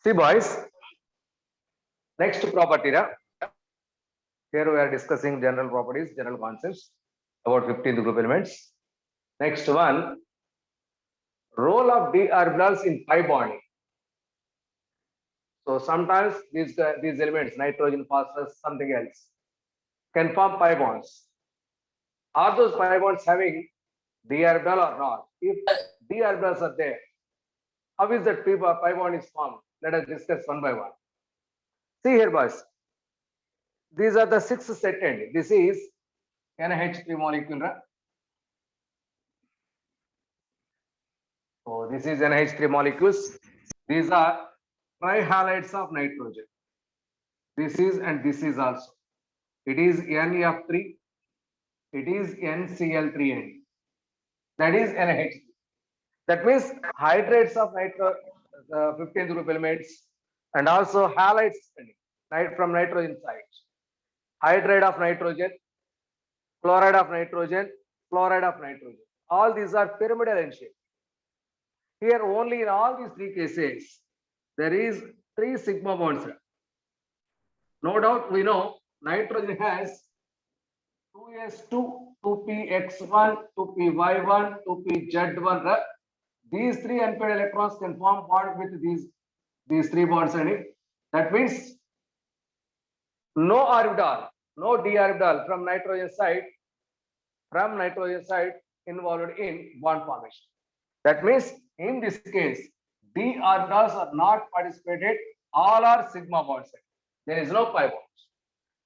See, boys, next property. Here we are discussing general properties, general concepts about 15 group elements. Next one, role of d orbitals in pi bonding. So sometimes these elements, nitrogen, phosphorus, something else, can form pi bonds. Are those pi bonds having d orbital or not? If d orbitals are there, how is that pi bond is formed? Let us discuss one by one. See here, boys. These are the 6 set end. This is NH3 molecule. So this is NH3 molecules. These are trihalides of nitrogen. This is and this is also. It is NF3. It is NCl3N. That is NH3. That means hydrates of 15th group elements and also halides from nitrogen side. Hydride of nitrogen, chloride of nitrogen, fluoride of nitrogen. All these are pyramidal in shape. Here only in all these three cases, there is 3 sigma bonds. No doubt we know nitrogen has 2s2, 2px1, 2py1, 2pz1. These 3 unpaired electrons can form bond with these 3 bonds in it. That means no orbital, no d orbital from nitrogen side involved in bond formation. That means in this case, d orbitals are not participated, all are sigma bonds. There is no pi bonds.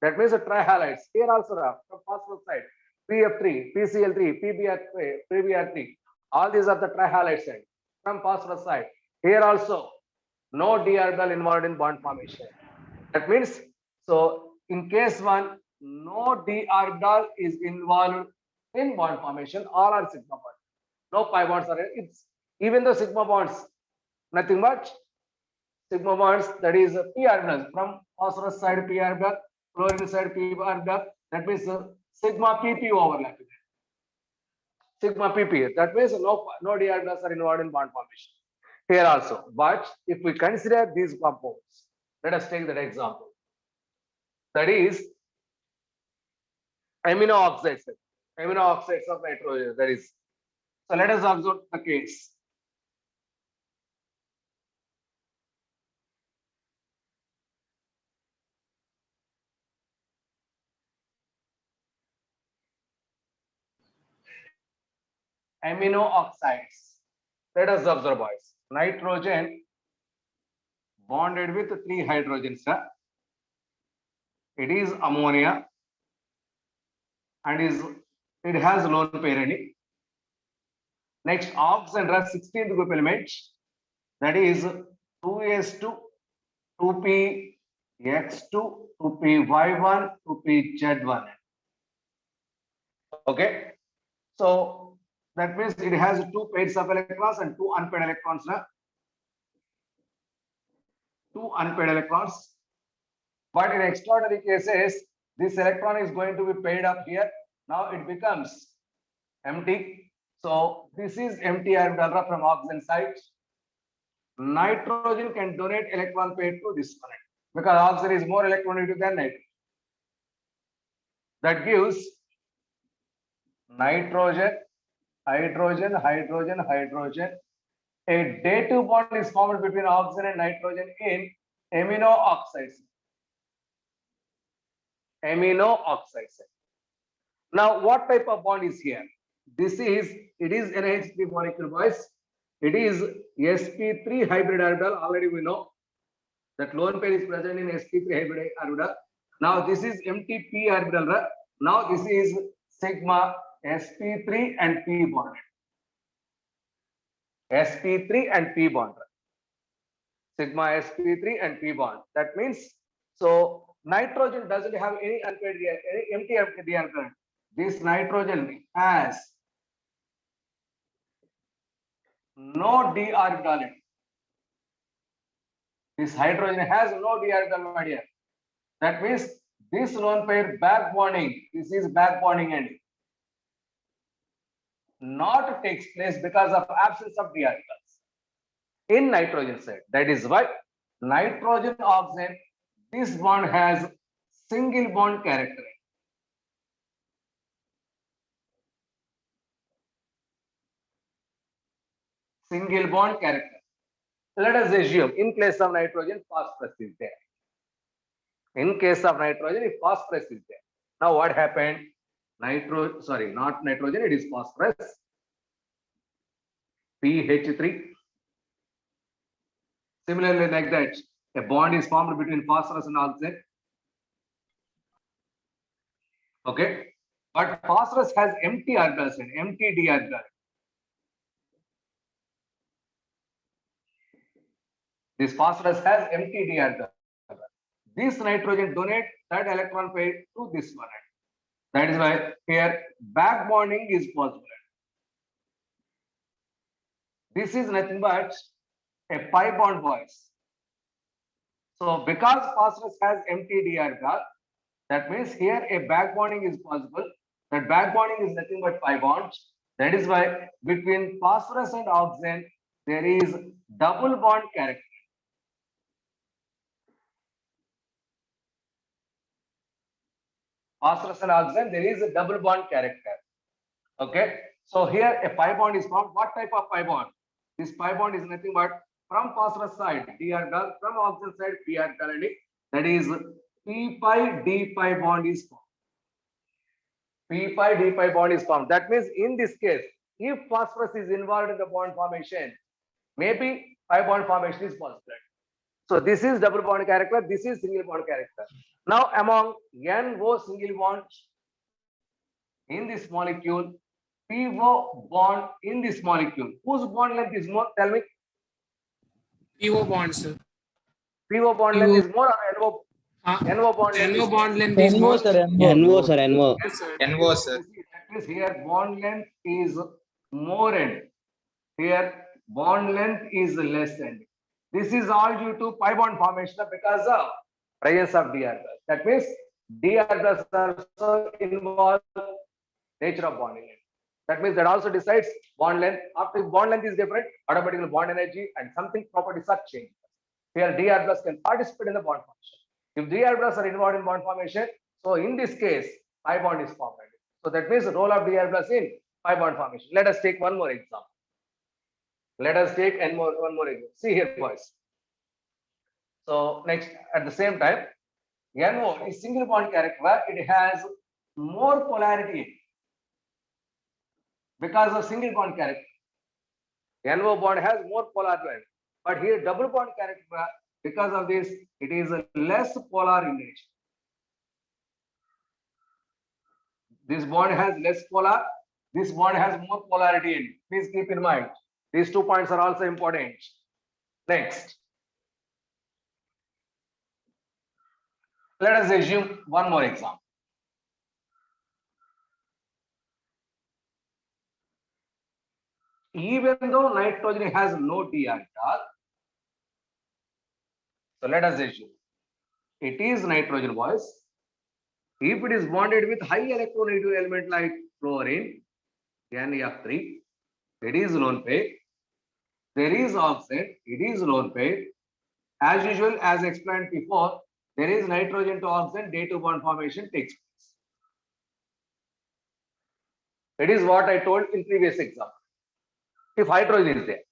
That means the trihalides here also from phosphorus side, PF3, PCl3, PBr3, PBr3. All these are the trihalides from phosphorus side. Here also no d orbital involved in bond formation. That means so in case 1, no d orbital is involved in bond formation. All are sigma bonds. No pi bonds are. It's even though sigma bonds, nothing much. Sigma bonds, that is p orbital from phosphorus side p orbital, chlorine side p orbital. That means sigma pp overlap. Sigma pp. That means no d orbitals are involved in bond formation. Here also. But if we consider these compounds, let us take that example. That is amino oxides of nitrogen. That is. So let us observe the case. Amino oxides. Let us observe, boys. Nitrogen bonded with 3 hydrogens. It is ammonia and it has lone pair in it. Next, oxygen has 16th group element. That is 2s2, 2px2, 2py1, 2pz1. Okay. So that means it has 2 pairs of electrons and 2 unpaired electrons. 2 unpaired electrons. But in extraordinary cases, this electron is going to be paired up here. Now it becomes empty. So this is empty orbital from oxygen side. Nitrogen can donate electron pair to this one because oxygen is more electronegative than nitrogen. That gives nitrogen, hydrogen, hydrogen, hydrogen. A dative bond is formed between oxygen and nitrogen in amino oxides. Amino oxides. Now, what type of bond is here? It is NH3 molecule, boys. It is sp3 hybrid orbital. Already we know that lone pair is present in sp3 hybrid orbital. Now this is empty p orbital. Now this is sigma sp3 and p bond. sp3 and p bond. Sigma sp3 and p bond. That means so nitrogen doesn't have any unpaired empty orbital. This nitrogen has no d orbital. This hydrogen has no d orbital, my dear. That means this lone pair back bonding. This is back bonding end. Not takes place because of absence of d orbitals in nitrogen side. That is why nitrogen oxygen, this bond has single bond character. Single bond character. Let us assume in place of nitrogen, phosphorus is there. In case of nitrogen, if phosphorus is there. Now what happened? Not nitrogen, it is phosphorus. PH3. Similarly, like that, a bond is formed between phosphorus and oxygen. Okay, but phosphorus has empty orbitals and empty d orbital. This phosphorus has empty d orbital. This nitrogen donates that electron pair to this one. That is why here back bonding is possible. This is nothing but a pi bond, boys. So because phosphorus has empty d orbital, that means here a back bonding is possible. That back bonding is nothing but pi bonds. That is why between phosphorus and oxygen there is double bond character. Phosphorus and oxygen, there is a double bond character. Okay, so here a pi bond is formed. What type of pi bond? This pi bond is nothing but from phosphorus side d orbital, from oxygen side p orbital, that is p pi d pi bond is formed. P pi d pi bond is formed. That means in this case, if phosphorus is involved in the bond formation, maybe pi bond formation is possible. So this is double bond character. This is single bond character. Now among NO single bonds in this molecule, PO bond in this molecule, whose bond length is more? Tell me. PO bond, sir. PO bond length is more or NO? NO bond length NO is bond length is NO, more. sir, NO, sir, NO. Yes, sir. NO, sir. That means here bond length is more end. Here bond length is less end. This is all due to pi bond formation because of presence of d orbitals. That means d orbitals also involve nature of bonding length. That means that also decides bond length. After bond length is different, automatically bond energy and something properties are changed. Here d orbitals can participate in the bond formation. If d orbitals are involved in bond formation, so in this case, pi bond is formed. So that means the role of d orbitals in pi bond formation. Let us take one more example. Let us take one more example. See here, boys. So next, at the same time, NO is single bond character. It has more polarity because of single bond character. NO bond has more polarity, but here double bond character, because of this, it is less polar in nature. This bond has less polar. This bond has more polarity in it. Please keep in mind. These 2 points are also important. Next. Let us assume one more example. Even though nitrogen has no d orbital, so let us assume it is nitrogen, boys. If it is bonded with high electronegative element like fluorine, NF3, it is lone pair. There is oxygen, it is lone pair. As usual, as explained before, there is nitrogen to oxygen, day-2 bond formation takes place. It is what I told in previous example. If hydrogen is there,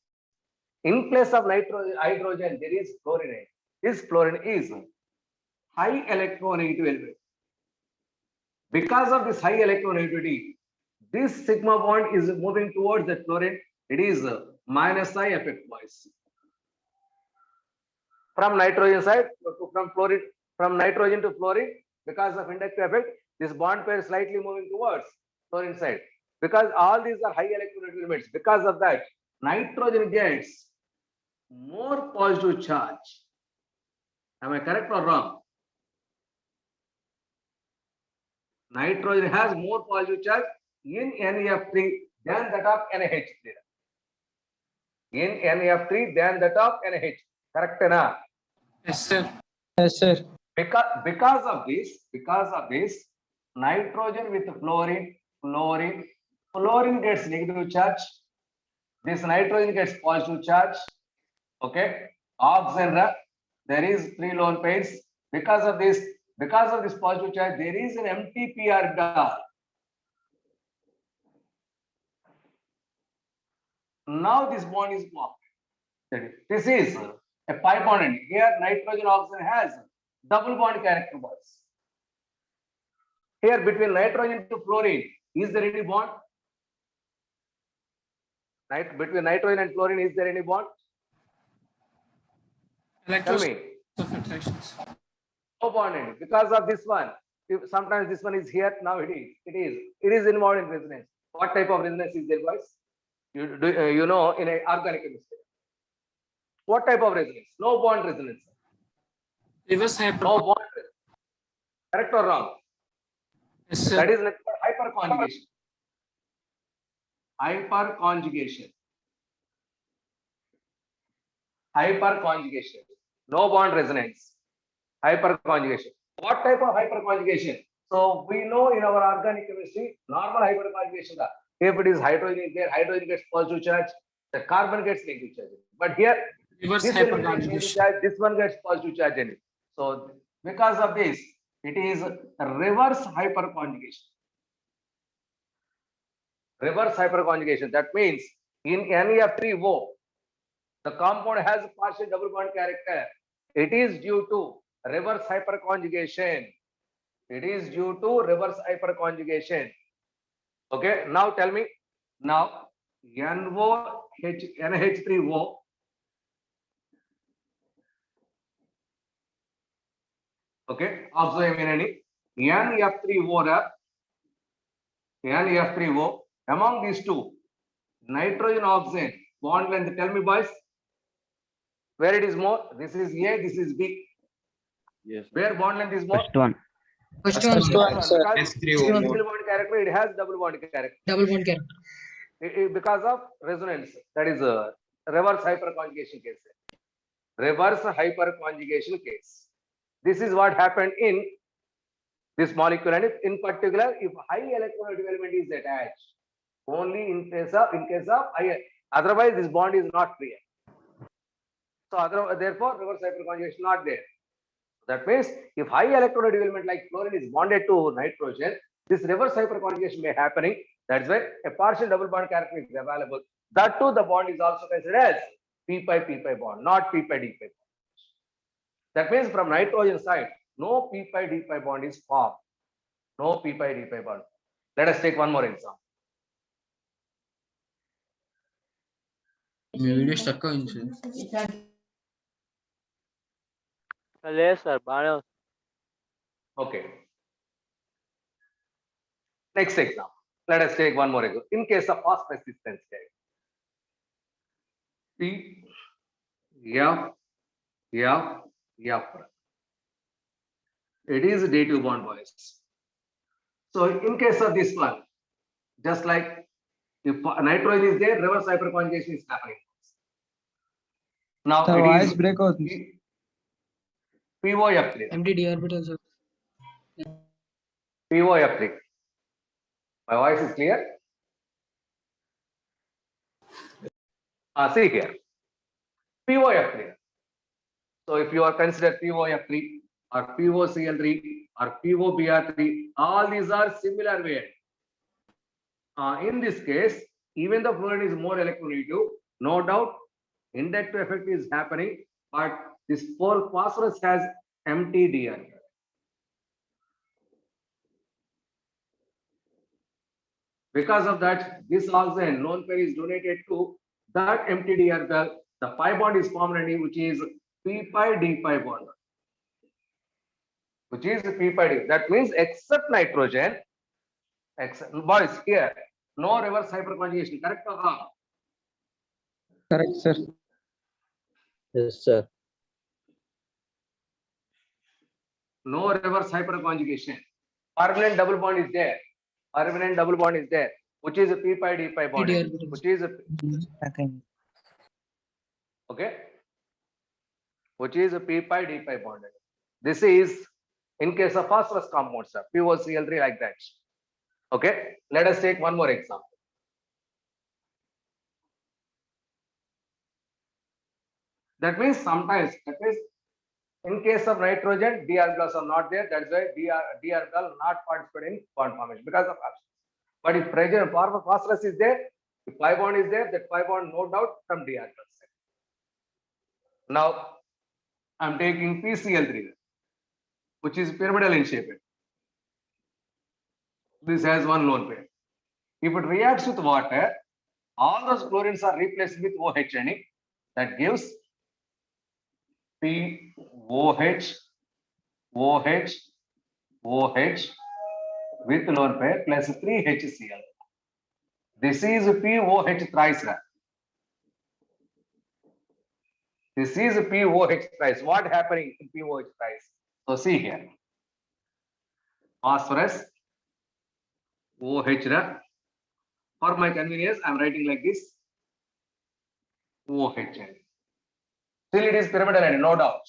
in place of hydrogen, there is fluorine. This fluorine is high electronegative element. Because of this high electronegativity, this sigma bond is moving towards the fluorine. It is minus I effect wise. From nitrogen side from fluorine, from nitrogen to fluorine, because of inductive effect, this bond pair is slightly moving towards fluorine side. Because all these are high electronegative elements, because of that, nitrogen gets more positive charge. Am I correct or wrong? Nitrogen has more positive charge in NF3 than that of NH3. In NF3 than that of NH. Correct enough? Yes, sir. Yes, sir. Because of this, nitrogen with fluorine gets negative charge. This nitrogen gets positive charge. Okay. Oxygen, there is 3 lone pairs. Because of this positive charge, there is an empty p orbital. Now this bond is formed. This is a pi bond, and here nitrogen oxygen has double bond character bonds. Here between nitrogen to fluorine, is there any bond? Between nitrogen and fluorine, is there any bond? Tell Electros me. of attractions. No bond any. Because of this one. If sometimes this one is here, now it is involved in resonance. What type of resonance is there, boys? You know, in an organic chemistry. What type of resonance? No bond resonance. Reverse hyper. No bond. Correct or wrong? Yes, sir. That is hyperconjugation. Hyperconjugation. Hyperconjugation. No bond resonance. Hyperconjugation. What type of hyperconjugation? So we know in our organic chemistry, normal hyperconjugation. If it is hydrogen is there, hydrogen gets positive charge, the carbon gets negative charge. But here, Reverse this element gets negative hyperconjugation. charge, this one gets positive charge in it. So because of this, it is a reverse hyperconjugation. Reverse hyperconjugation. That means in NF3O, the compound has partial double bond character. It is due to reverse hyperconjugation. It is due to reverse hyperconjugation. Okay, now tell me. Now NH3O. Okay, observe NF3O. Among these two, nitrogen oxygen bond length. Tell me, boys, where it is more? This is A, this is B. Yes. Where bond length is more? First one. First one, sir. Because S3O. single bond character, it has double bond character. Double bond character. Because of resonance. That is a reverse hyperconjugation case. Reverse hyperconjugation case. This is what happened in this molecule, and in particular, if high electron development is attached, only in case of high, otherwise this bond is not free. So therefore, reverse hyperconjugation not there. That means if high electron development like fluorine is bonded to nitrogen, this reverse hyperconjugation may happening. That's why a partial double bond character is available. That too, the bond is also considered as p-pi bond, not p-pi d-pi bond. That means from nitrogen side, no p-pi d-pi bond is formed. No p-pi d-pi bond. Let us take one more example. Me video stuck అయింది sir లేదు sir బాగా Okay. Next example. Let us take one more example. In case of fast persistence, P, F, F, F. It is dative bond, boys. So in case of this one, just like if nitrogen is there, reverse hyperconjugation is happening. Now Sir, it voice is break అవుతుంది. POF3. Empty d orbital, sir. POF3. My voice is clear? See here. POF3. So if you are considered POF3 or POCl3 or POBr3, all these are similar way. In this case, even the fluorine is more electronegative, no doubt inductive effect is happening, but this phosphorus has empty d orbital. Because of that, this oxygen lone pair is donated to that empty d orbital. The pi bond is formed, which is p-pi d-pi bond. Which is p-pi d. That means except nitrogen, boys here, no reverse hyperconjugation. Correct or wrong? Correct, sir. Yes sir No reverse hyperconjugation. Permanent double bond is there. Permanent double bond is there, which is a p-pi d-pi bond. d orbital. Which is a, okay, which is a p-pi d-pi bond. This is in case of phosphorus compounds, sir, POCl3 like that. Okay, let us take one more example. That means sometimes, In case of nitrogen, d orbitals are not there. That's why d orbital not participate in bond formation because of absence. But if pressure phosphorus is there, if pi bond is there, that pi bond no doubt from d orbital side. Now I'm taking PCl3, which is pyramidal in shape. This has one lone pair. If it reacts with water, all those chlorines are replaced with OH. That gives POH, OH, OH with lone pair plus 3HCl. This is POH thrice. This is POH thrice. What happening in POH thrice? So see here. Phosphorus, OH. For my convenience, I am writing like this. OH. Still it is pyramidal and no doubt.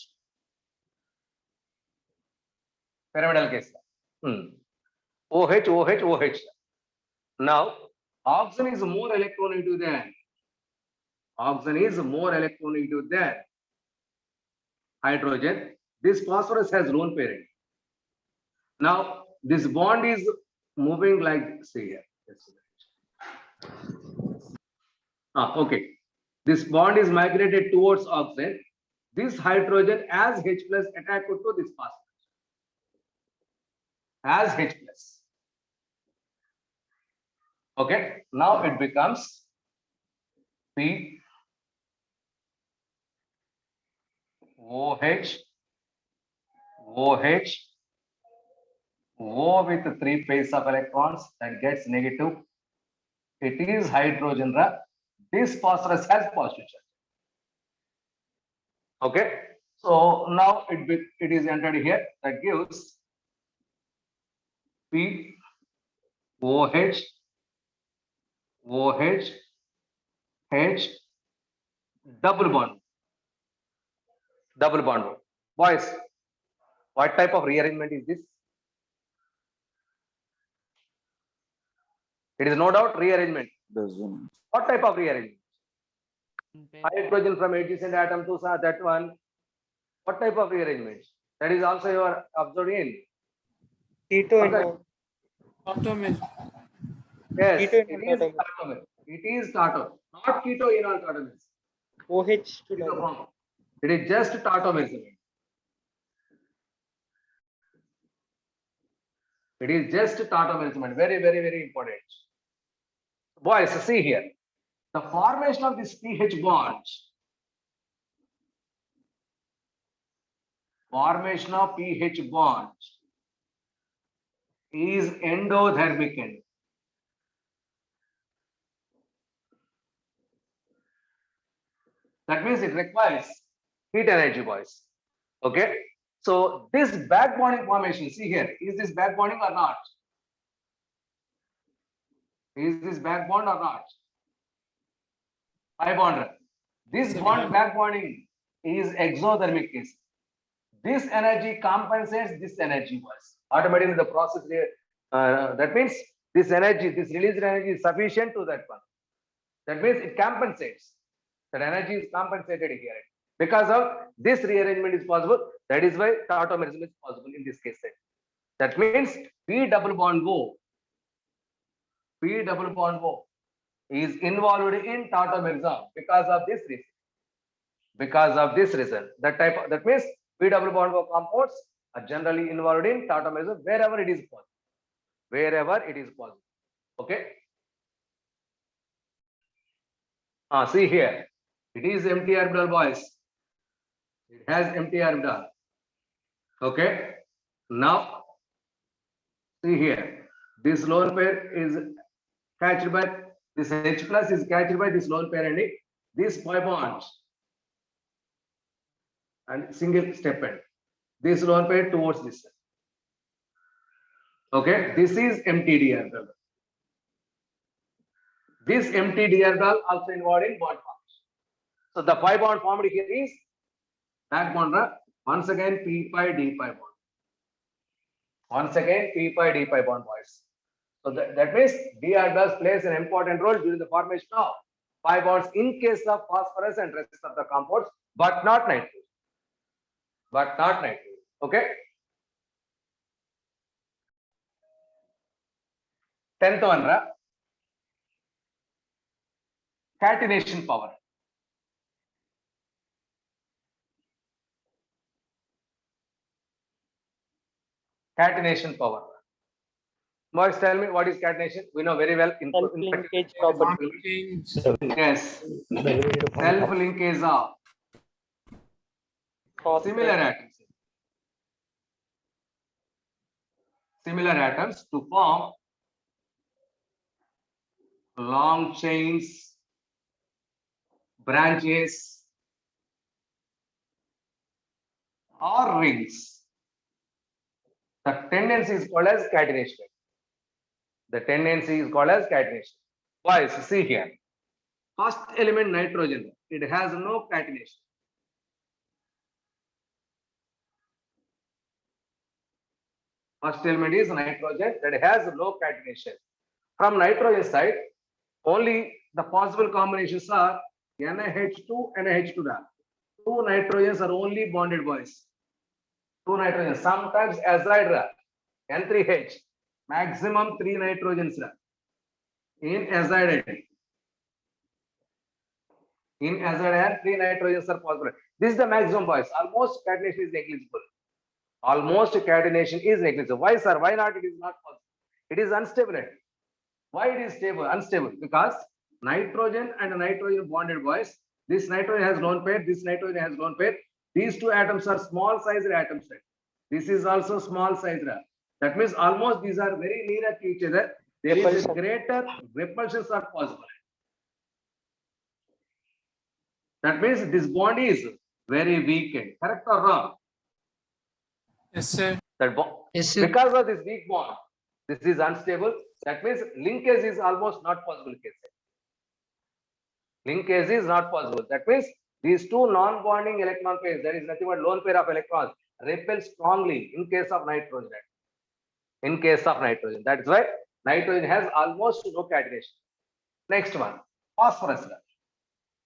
Pyramidal case. OH, OH, OH. Now, oxygen is more electronegative than hydrogen. This phosphorus has lone pair. Now, this bond is moving like, see here. Okay. This bond is migrated towards oxygen. This hydrogen as H plus attached to this phosphorus. As H plus. Okay. Now it becomes P OH OH O with 3 pairs of electrons that gets negative. It is hydrogen. This phosphorus has positive charge. Okay. So now it is entered here. That gives P OH OH H double bond. Boys, what type of rearrangement is this? It is no doubt rearrangement. What type of rearrangement? Hydrogen from adjacent atom to that one. What type of rearrangement? That is also you are observed in. Keto Tautomere. Yes, Keto it is enantiomer. tautomere. It is tautomere, not keto enantiomer. OH to It is just tautomere. It is just tautomere. Very, very, very important. Boys, see here. The formation of this pH bond. Formation of pH bond is endothermic. That means it requires heat energy, boys. Okay. So this back bonding formation, see here, is this back bonding or not? Is this back bond or not? Pi bond. This bond back bonding is exothermic case. This energy compensates this energy, boys. Automatically the process here. That means this energy, this released energy is sufficient to that one. That means it compensates. That energy is compensated here. Because of this rearrangement is possible. That is why tautomerism is possible in this case. That means P double bond O. P double bond O is involved in tautomerism because of this reason. Because of this reason. That means P double bond O compounds are generally involved in tautomerism wherever it is possible. Wherever it is possible. Okay. See here. It is empty orbital, boys. It has empty orbital. Okay. Now, see here. This lone pair is catched by this H plus is catched by this lone pair and this pi bonds and single step end. This lone pair towards this. Okay. This is empty d orbital. This empty d orbital also involved in bond formation. So the pi bond formed here is back bond. Once again, P pi d pi bond. Once again, P pi d pi bond, boys. So that means d orbitals plays an important role during the formation of pi bonds in case of phosphorus and rest of the compounds, but not nitrogen. but not nitrogen. Okay. 10th one, catenation power. Catenation power. Boys, tell me what is catenation? We know very well. Self-linkage property. Change. Yes. Self-linkage of similar atoms. Similar atoms to form long chains, branches, or rings. The tendency is called as catenation. The tendency is called as catenation. Boys, see here. First element nitrogen, it has no catenation. First element is nitrogen that has no catenation. From nitrogen side, only the possible combinations are NaH2, NaH2. Two nitrogens are only bonded, boys. Two nitrogens, sometimes azide, N3H, maximum 3 nitrogens in azide. In azide, 3 nitrogens are possible. This is the maximum, boys. Almost catenation is negligible. Almost catenation is negligible. Why, sir? Why not? It is not possible. It is unstable. Why it is stable? Unstable because nitrogen and nitrogen bonded, boys. This nitrogen has lone pair. This nitrogen has lone pair. These two atoms are small sized atoms. This is also small sized. That means almost these are very near to each other. There is a greater repulsions are possible. That means this bond is very weakened. Correct or wrong? Yes, sir. That bond, Yes, sir. because of this weak bond, this is unstable. That means linkage is almost not possible. Linkage is not possible. That means these two non-bonding electron pairs, there is nothing but lone pair of electrons, repel strongly in case of nitrogen. In case of nitrogen. That is why nitrogen has almost no catenation. Next one, phosphorus.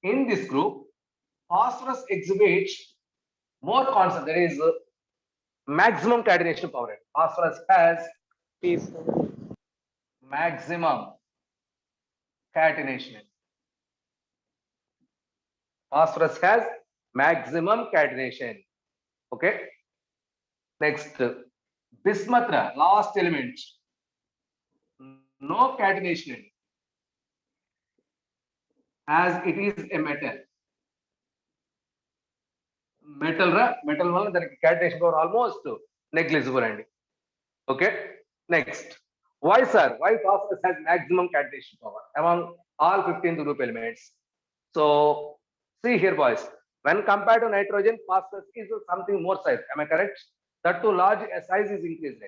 In this group, phosphorus exhibits more constant. There is maximum catenation power. Phosphorus has maximum catenation. Phosphorus has maximum catenation. Okay. Next, bismuth, last element. No catenation as it is a metal. Metal one, the catenation power almost negligible. Okay. Next, why, sir? Why phosphorus has maximum catenation power among all 15th group elements? So, see here, boys. When compared to nitrogen, phosphorus is something more size. Am I correct? That too large size is increased.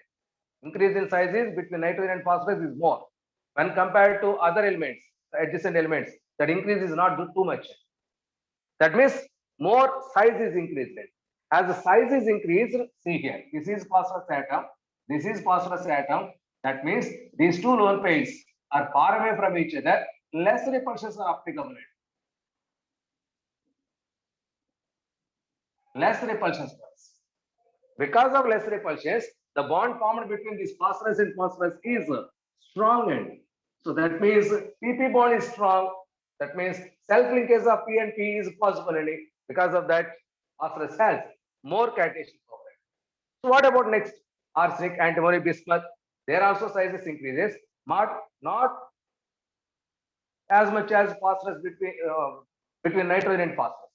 Increase in sizes between nitrogen and phosphorus is more. When compared to other elements, adjacent elements, that increase is not too much. That means more size is increased. As the size is increased, see here, this is phosphorus atom, this is phosphorus atom. That means these two lone pairs are far away from each other, less repulsions are applicable. Less repulsions. Because of less repulsions, the bond formed between this phosphorus and phosphorus is strong. So that means PP bond is strong. That means self-linkage of P and P is possible. Because of that, phosphorus has more catenation power. So what about next? Arsenic, antimony, bismuth. There also sizes increases, not as much as phosphorus between nitrogen and phosphorus.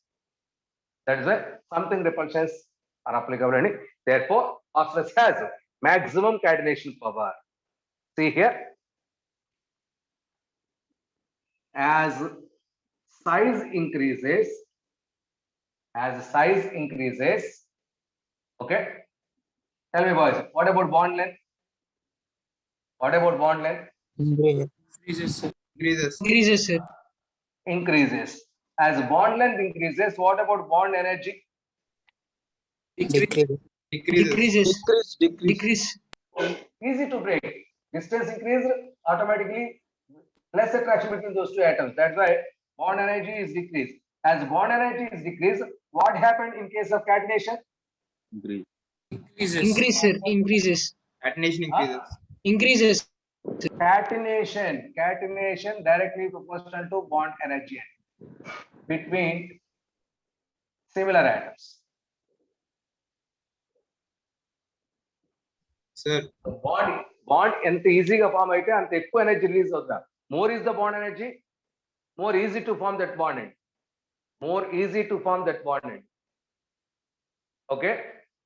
That is why something repulsions are applicable. Therefore, phosphorus has maximum catenation power. See here, as size increases, okay. Tell me, boys, what about bond length? What about bond length? Increases, sir. Increases, sir. Increases. As bond length increases, what about bond energy? Decrease. Decrease. Easy to break. Distance increase, automatically less attraction between those two atoms. That's why bond energy is decreased. As bond energy is decreased, what happened in case of catenation? Increases. Increase, sir. Increases. Catenation Huh? Increases. Catenation directly proportional to bond energy between similar atoms. Sir, Bond ఎంత ఈజీగా form అయితే అంత ఎక్కువ energy release అవుతా. More is the bond energy, more easy to form that bond end. More easy to form that bond end. Okay,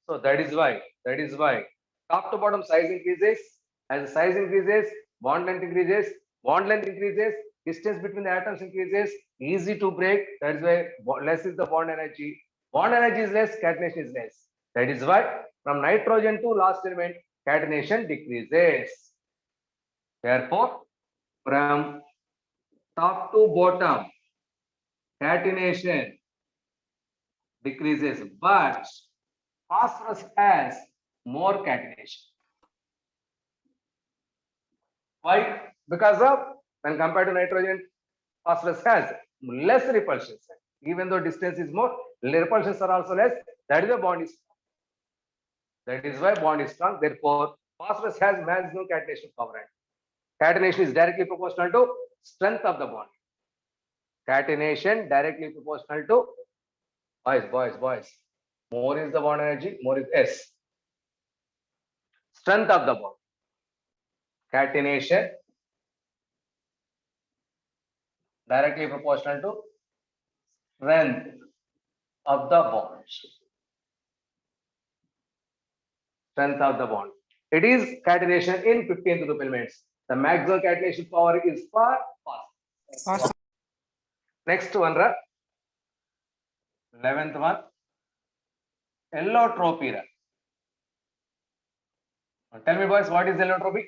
so that is why top to bottom size increases. As the size increases, bond length increases. Bond length increases, distance between the atoms increases. Easy to break. That is why less is the bond energy. Bond energy is less, catenation is less. That is why from nitrogen to last element, catenation decreases. Therefore, from top to bottom, catenation decreases, but phosphorus has more catenation. Why? Because of when compared to nitrogen, phosphorus has less repulsions. Even though distance is more, repulsions are also less. That is the bond is strong. That is why bond is strong. Therefore, phosphorus has maximum catenation power. Catenation is directly proportional to strength of the bond. Catenation directly proportional to boys. More is the bond energy, more is S. Strength of the bond. Catenation directly proportional to strength of the bond. Strength of the bond. It is catenation in 15th group elements. The maximum catenation power is for phosphorus. Next one, 11th one, allotropy. Tell me, boys, what is allotropy?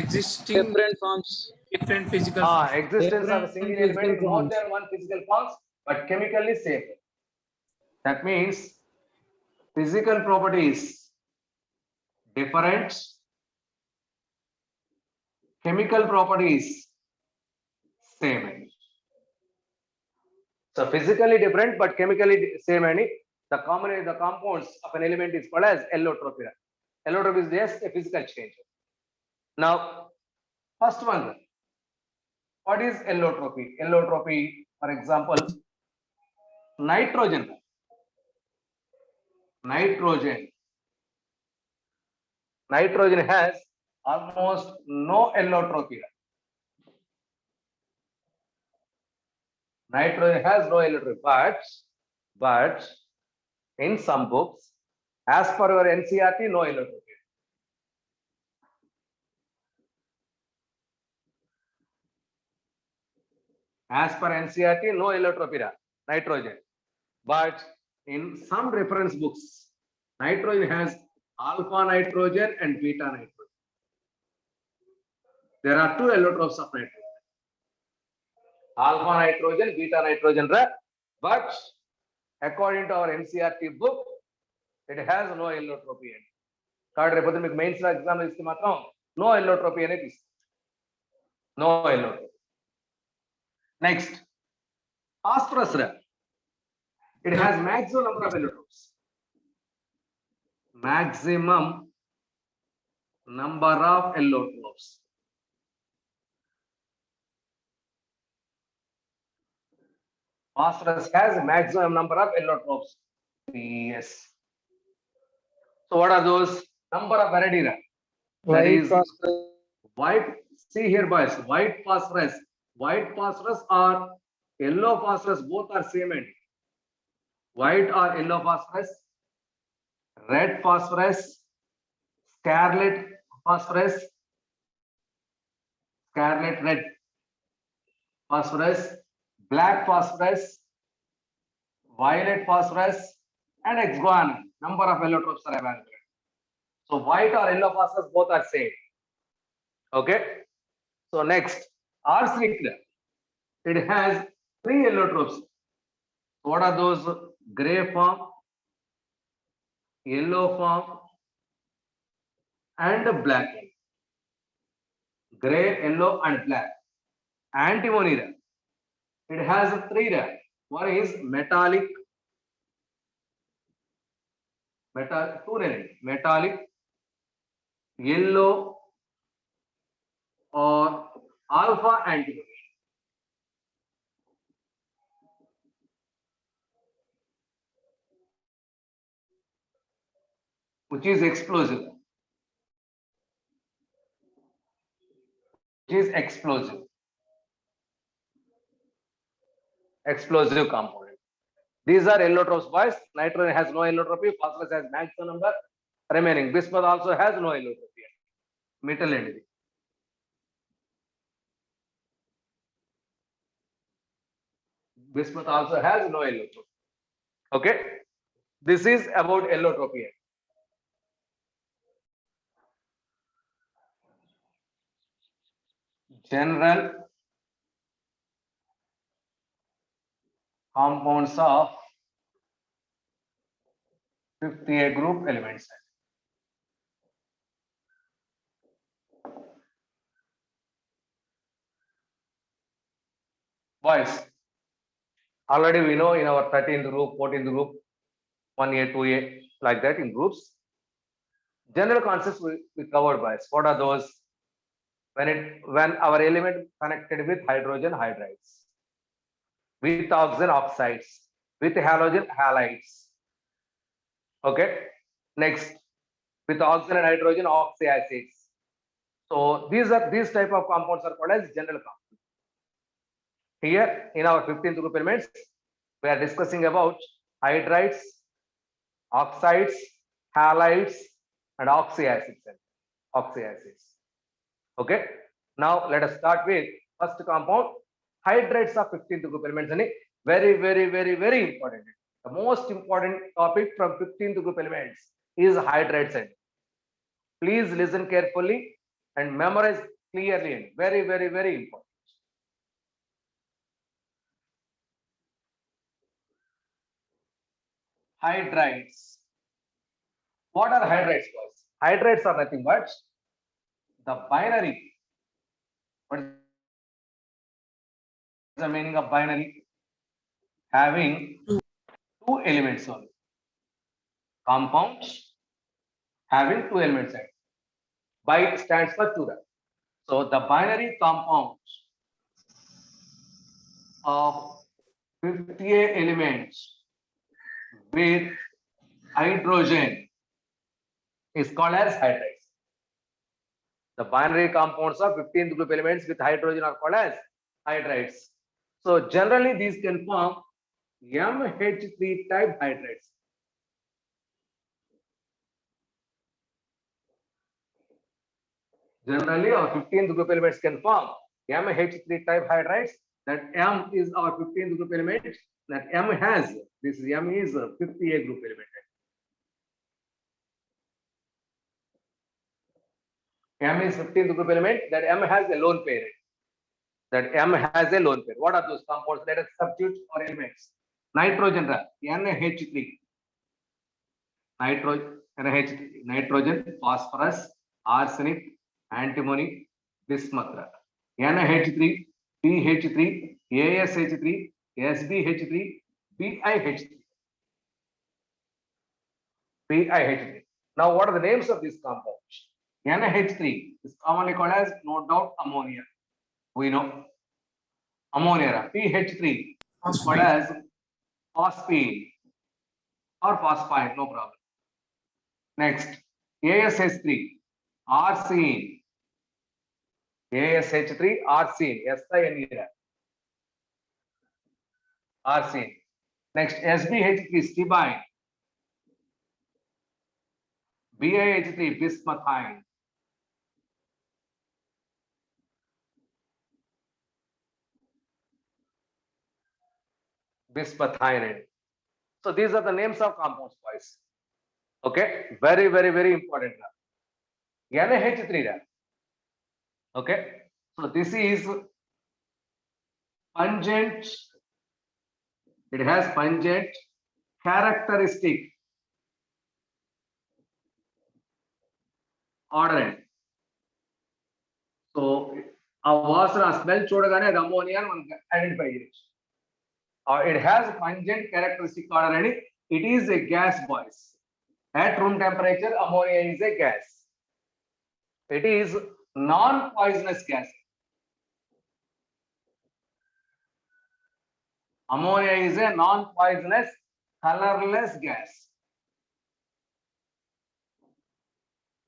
Existing Different forms. different physical. Existence of a Different single physical element in more forms. than one physical forms, but chemically same. That means physical properties different, chemical properties same. So physically different but chemically same. The compounds of an element is called as allotropy. Allotropy is just a physical change. Now, first one, what is allotropy? Allotropy, for example, nitrogen. Nitrogen has almost no allotropy. Nitrogen has no allotropy, but in some books, as per your NCERT, no allotropy. As per NCERT, no allotropy, nitrogen. But in some reference books, nitrogen has alpha nitrogen and beta nitrogen. There are two allotropes of nitrogen. Alpha nitrogen, beta nitrogen, but according to our NCERT book, it has no allotropy. Card report మీకు mains లో exam ఇస్తే మాత్రం no allotropy అనేది ఇస్తుంది. No allotropy. Next, phosphorus. It has maximum number of allotropes. Maximum number of allotropes. Phosphorus has maximum number of allotropes. Yes. So what are those? Number of variety. That White is phosphorus. white. See here, boys. White phosphorus or yellow phosphorus, both are same. White or yellow phosphorus, red phosphorus, scarlet phosphorus, scarlet red phosphorus, black phosphorus, violet phosphorus, and hexagon. Number of allotropes are available. So white or yellow phosphorus, both are same. Okay. So next, arsenic. It has 3 allotropes. What are those? Gray form, yellow form, and black. Gray, yellow, and black. Antimony. It has 3. One is metallic, two metallic, yellow, or alpha antimony. Which is explosive. Which is explosive. Explosive component. These are allotropes, boys. Nitrogen has no allotropy. Phosphorus has maximum number remaining. Bismuth also has no allotropy. Metal and bismuth also has no allotropy. Okay. This is about allotropy. General compounds of 50A group elements. Boys, already we know in our 13th group, 14th group, 1A, 2A, like that in groups. General concepts we covered, boys. What are those? When our element connected with hydrogen hydrides, with oxygen oxides, with halogen halides. Okay. Next, with oxygen and hydrogen oxyacids. So these type of compounds are called as general compounds. Here in our 15th group elements, we are discussing about hydrides, oxides, halides, and oxyacids. Okay. Now let us start with first compound, hydrides of 15th group elements. Very, very, very, very important. The most important topic from 15th group elements is hydrides. Please listen carefully and memorize clearly. Very, very, very important. Hydrides. What are hydrides, boys? Hydrides are nothing but the binary. What is the meaning of binary? Having two elements only. Compounds having two elements. Bi stands for two. So the binary compounds of 50A elements with hydrogen is called as hydrides. The binary compounds of 15th group elements with hydrogen are called as hydrides. So generally these can form MH3 type hydrides. Generally our 15th group elements can form MH3 type hydrides. That M is our 15th group element. That M has, this M is a 50A group element. M is 15th group element. That M has a lone pair. That M has a lone pair. What are those compounds? Let us substitute our elements. Nitrogen, NH3. Nitrogen, phosphorus, arsenic, antimony, bismuth. NH3, PH3, ASH3, SBH3, PiH3. PiH3. Now, what are the names of these compounds? NH3 is commonly called as, no doubt, ammonia. We know ammonia. PH3 is called as phosphine or phosphine, no problem. Next, ASH3, arsine. ASH3, arsine, SINE. Arsine. Next, SBH3, stibine. BiH3, bismuthine. Bismuthine. So these are the names of compounds, boys. Okay, very, very, very important. NH3. Okay, so this is pungent. It has pungent characteristic odorant. So a vasana smell chodagane ammonia identify it. It has pungent characteristic odorant. It is a gas, boys. At room temperature, ammonia is a gas. It is non-poisonous gas. Ammonia is a non-poisonous, colorless gas.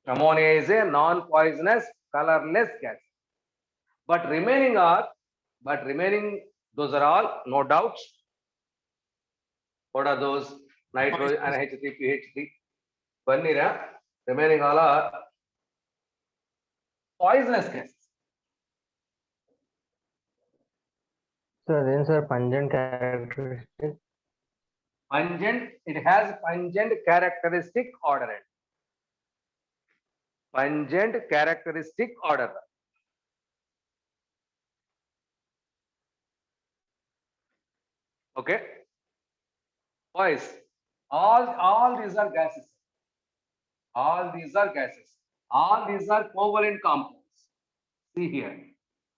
Ammonia is a non-poisonous, colorless gas. But remaining, those are all, no doubts. What are those? Nitrogen, NH3, PH3. Vanilla. Remaining all are poisonous gases. Sir, then sir, pungent characteristic. Pungent, it has pungent characteristic odorant. Pungent characteristic odor. Okay. Boys, all these are gases. All these are gases. All these are covalent compounds. See here.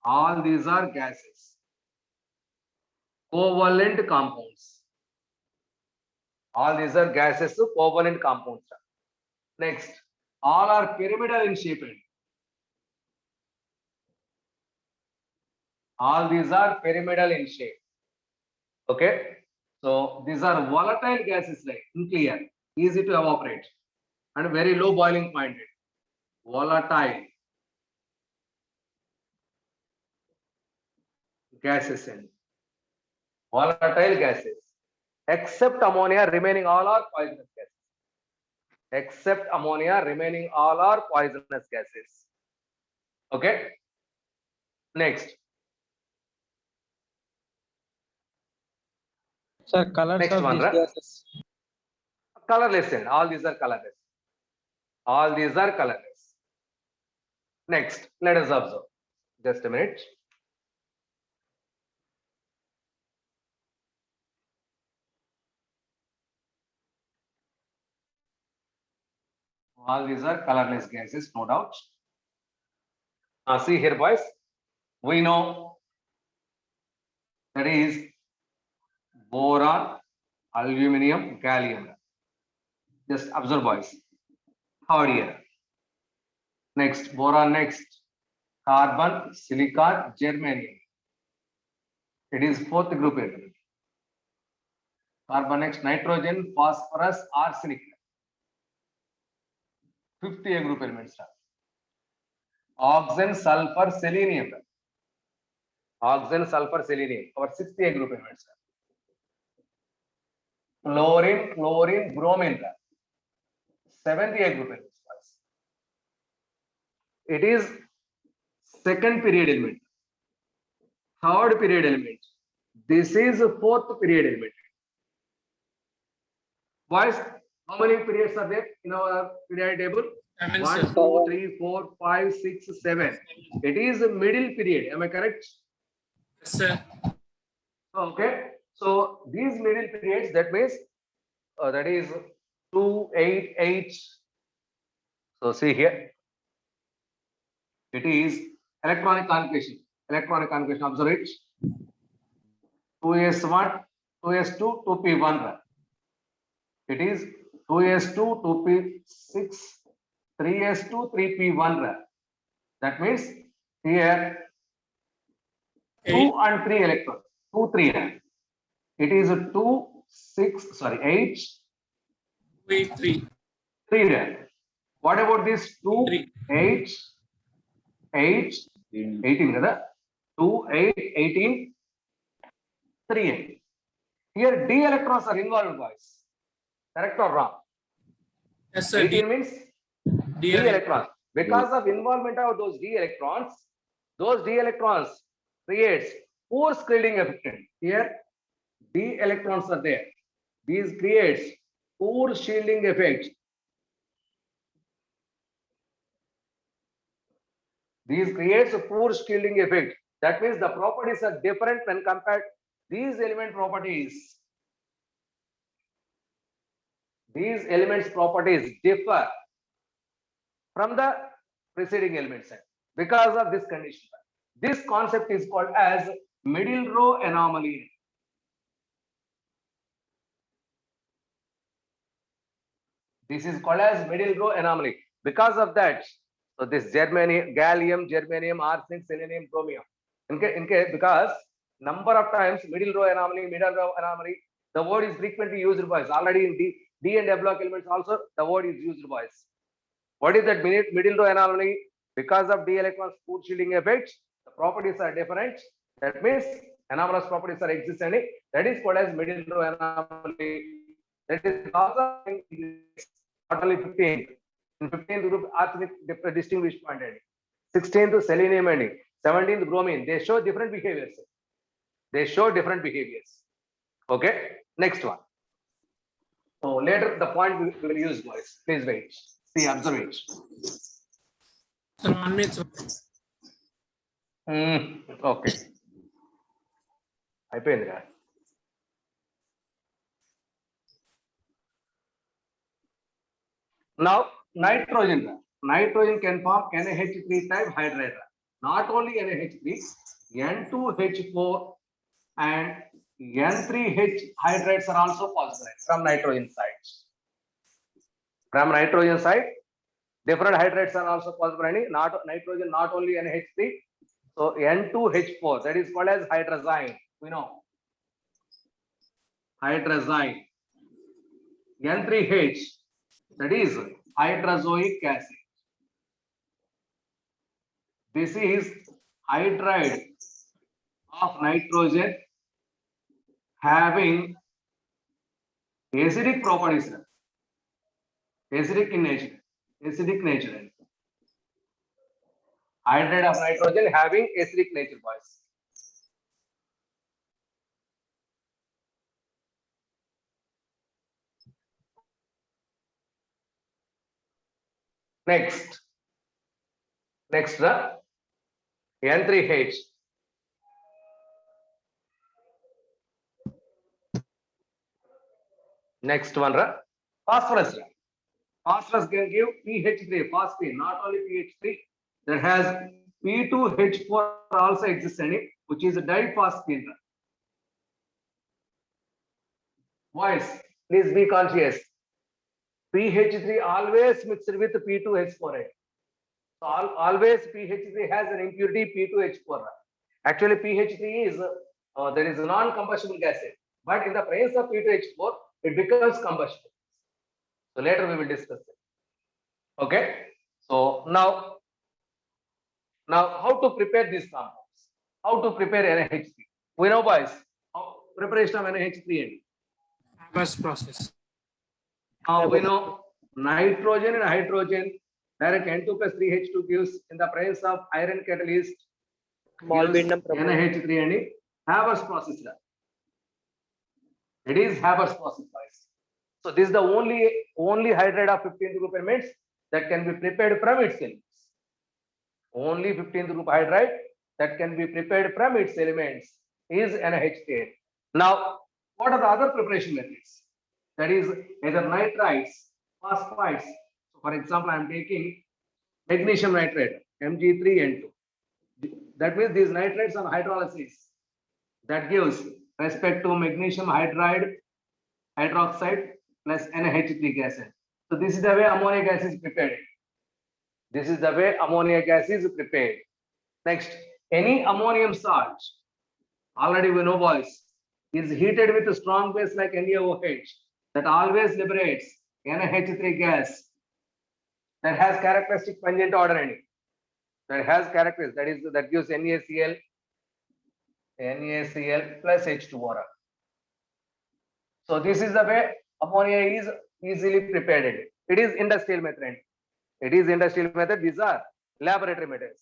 All these are gases. Covalent compounds. All these are gases, covalent compounds. Next, all are pyramidal in shape. All these are pyramidal in shape. Okay. So these are volatile gases, like nuclear, easy to evaporate, and very low boiling point. Volatile gases and volatile gases. Except ammonia, remaining all are poisonous gases. Except ammonia, remaining all are poisonous gases. Okay. Next. Sir, colors Next of one, these right? gases. Colorless and all these are colorless. All these are colorless. Next, let us observe. Just a minute. All these are colorless gases, no doubt. See here, boys. We know that is boron, aluminum, gallium. Just observe, boys. How here? Next, boron. Next, carbon, silicon, germanium. It is fourth group element. Carbon next, nitrogen, phosphorus, arsenic. Fifth A group elements. Oxygen, sulfur, selenium. Oxygen, sulfur, selenium. Our sixth A group elements. Fluorine, chlorine, bromine. Seventh A group elements. It is second period element. Third period element. This is fourth period element. Boys, how many periods are there in our periodic table? 7, 1, sir. 2, 3, 4, 5, 6, 7. It is a middle period. Am I correct? Yes, sir. Okay. So these middle periods, that means that is 2, 8, 8. So see here. It is electronic configuration. Electronic configuration. Observe it. 2s1, 2s2, 2p1. It is 2s2, 2p6, 3s2, 3p1. That means here 2 8, and 3 electrons. 2, 3. It is a 2, 6, sorry, 8, 3. 3. What about this 2, 3. 8, 8, 18? 2, 8, 18, 3. Here D electrons are involved, boys. Correct or wrong? Yes, sir. 18 means D D electrons. Because of involvement of those D electrons creates poor shielding effect. Here D electrons are there. These creates poor shielding effect. These creates a poor shielding effect. That means the properties are different when compared. These element properties. These elements properties differ from the preceding elements because of this condition. This concept is called as middle row anomaly. This is called as middle row anomaly. Because of that, so this germanium, gallium, germanium, arsenic, selenium, chromium. In case because number of times middle row anomaly, the word is frequently used boys. Already in D and F block elements also the word is used boys. What is that middle row anomaly? Because of d electron spool shielding effects, the properties are different. That means anomalous properties are existing. That is called as middle row anomaly. That is also not only 15th. In 15th group, arsenic distinguished pointed. 16th selenium and 17th bromine. They show different behaviors. They show different behaviors. Okay. Next one. So later the point we will use, boys. Please wait. See, observe it. Sir, 1 minute. Okay. అయిపోయిందిరా. Now nitrogen. Nitrogen can form NH3 type hydride. Not only NH3, N2H4 and N3H hydrides are also possible from nitrogen side. From nitrogen side, different hydrides are also possible. Not nitrogen, not only NH3. So N2H4, that is called as hydrazine. We know. Hydrazine. N3H, that is hydrazoic acid. This is hydride of nitrogen having acidic properties. Acidic in nature. Acidic nature. Hydride of nitrogen having acidic nature, boys. Next, N3H. Next one, phosphorus. Phosphorus can give PH3, phosphine, not only PH3, that has P2H4 also exists in it, which is a diphosphine. Boys, please be conscious. PH3 always mixed with P2H4. So always PH3 has an impurity P2H4. Actually, PH3 is there is a non-combustible gas, but in the presence of P2H4, it becomes combustible. So later we will discuss it. Okay. So now how to prepare these compounds? How to prepare NH3? We know, boys, preparation of NH3. Haber's process. Now we know nitrogen and hydrogen direct N2 plus 3H2 gives in the presence of iron catalyst Molybdenum proposed. NH3 and Haber's process. It is Haber's process, boys. So this is the only hydride of 15th group elements that can be prepared from its elements. Only 15th group hydride that can be prepared from its elements is NH3. Now, what are the other preparation methods? That is either nitrides, phosphides. So for example, I am taking magnesium nitrate, Mg3N2. That means these nitrates on hydrolysis that gives respect to magnesium hydride hydroxide plus NH3 gas. So this is the way ammonia gas is prepared. This is the way ammonia gas is prepared. Next, any ammonium salt, already we know, boys, is heated with a strong base like NaOH that always liberates NH3 gas that has characteristic pungent odor in it. That has characteristics, that gives NaCl plus H2O. So this is the way ammonia is easily prepared. It is industrial method. It is industrial method. These are laboratory methods.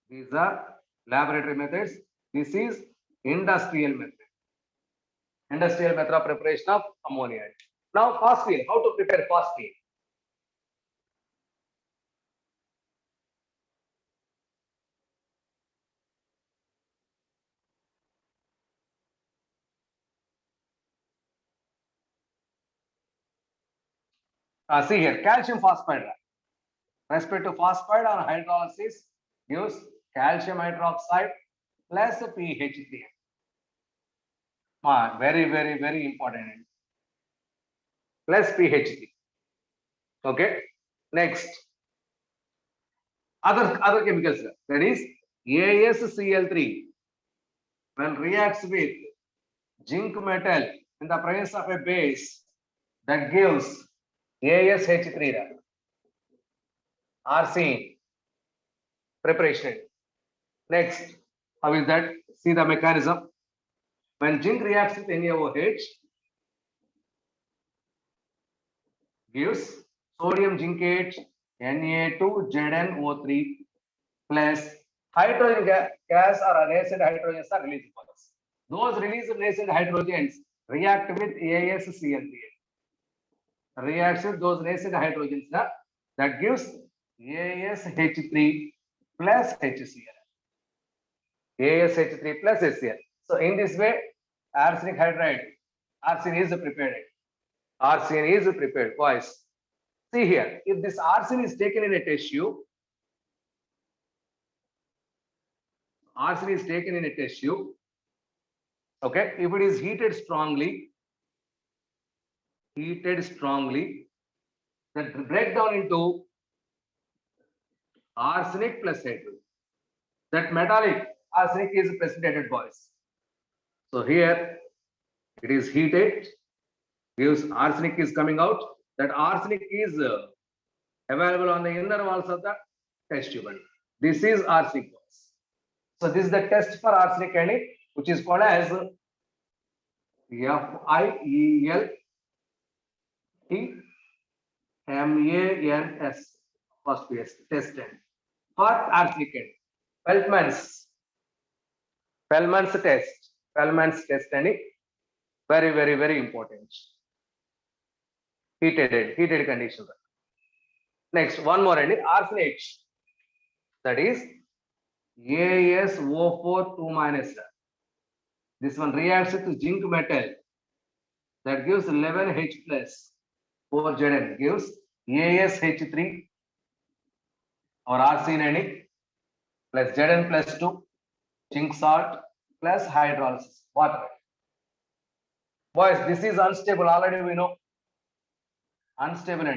These are laboratory methods. This is industrial method. Industrial method of preparation of ammonia. Now phosphine. How to prepare phosphine? See here, calcium phosphide. Respect to phosphide on hydrolysis gives calcium hydroxide plus PH3. Very important. Plus PH3. Okay. Next, other chemicals, that is AsCl3 when reacts with zinc metal in the presence of a base, that gives AsH3, arsine preparation. Next, how is that? See the mechanism. When zinc reacts with NaOH, gives sodium zincate Na2ZnO3 plus hydrogen gas or nascent hydrogens are released for us. Those released nascent hydrogens react with AsCl3. Reacts with those nascent hydrogens that gives AsH3 plus HCl. AsH3 plus HCl. So in this way, arsenic hydride, arsine is prepared. Arsine is prepared, boys. See here, if this arsine is taken in a tissue, arsine is taken in a tissue, okay, if it is heated strongly, that break down into arsenic plus hydrogen. That metallic arsenic is precipitated, boys. So here it is heated, gives arsenic is coming out. That arsenic is available on the inner walls of the test tube. This is arsenic, boys. So this is the test for arsenic, which is called as FIELTMANS, first PS test for arsenic. Feldman's test, very important. Heated condition. Next, one more, arsenic, that is AsO4 2-. This one reacts with zinc metal, that gives 11H plus 4Zn, gives AsH3 or arsenic plus Zn plus 2, zinc salt plus hydrolysis, water. Boys, this is unstable, already we know. Unstable.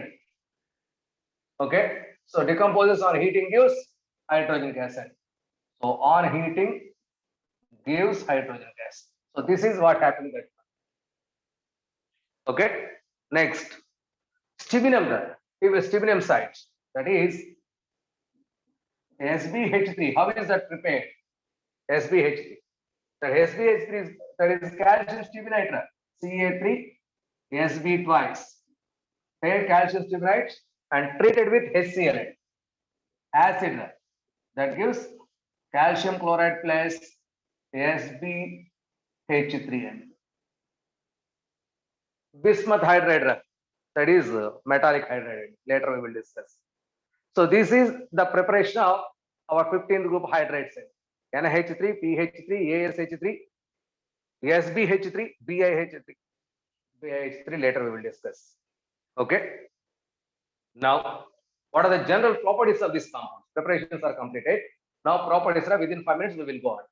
Okay, so decomposes on heating gives hydrogen gas. So on heating gives hydrogen gas. So this is what happened that. Okay, next, stibinum, stibinum site, that is SbH3. How is that prepared? SbH3. That SbH3 is, that is calcium stibnite, Ca3 Sb twice. Take calcium stibnite and treated with HCl, acid, that gives calcium chloride plus SbH3. Bismuth hydride, that is metallic hydride. Later we will discuss. So this is the preparation of our 15th group hydrates: NH3, PH3, ASH3, SbH3, BiH3. Later we will discuss. Okay. Now, what are the general properties of this compound? Preparations are completed. Now properties are within 5 minutes we will go on.